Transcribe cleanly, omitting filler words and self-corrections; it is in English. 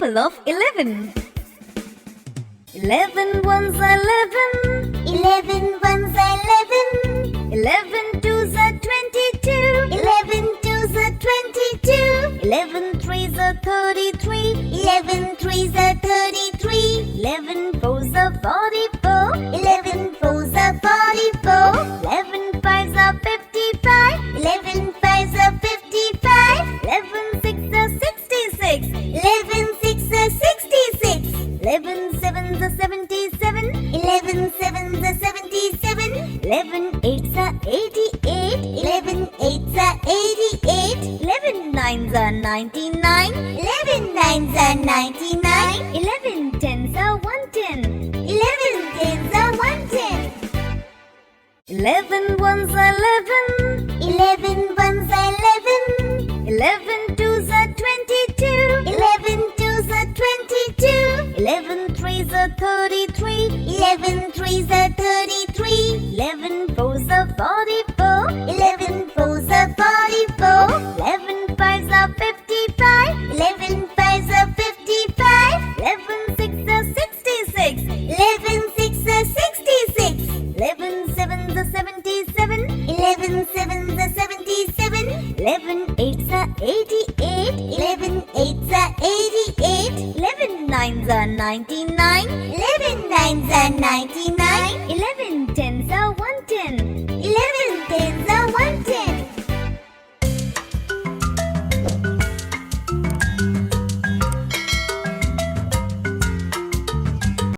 multiple of 11. 11 ones are 11. 11 ones are 11. 11 twos are 22. 11 twos are 22. 11 threes are 33. 11 threes are 33. 11 fours are 44. 11 fours are 44. 11 fives are 55. 11 fives are 55. 11 sixes are 66. 11 sixes are 66. 11 sevens are 77. 11 sevens are 77. 11 eights are 88. 11 eights are 88. 11 nines are 99. 11 nines are 99. 11 tens are 110. 11 tens are 110. 11 ones are 11. 11 ones are 11. 11 twos are 22. 11 twos are 22. 11 threes are 33. 11 threes are 33. 11 fours are 44. 11 fours are 44. 11 fives are 55. 11 fives are 55. 11 sixes are 66. 11 sixes are 66. 11 sevens are 77. 11 sevens are 77. 11 eights are 88. 11 eights are 88. 11 nines are 99. 11 nines are 99.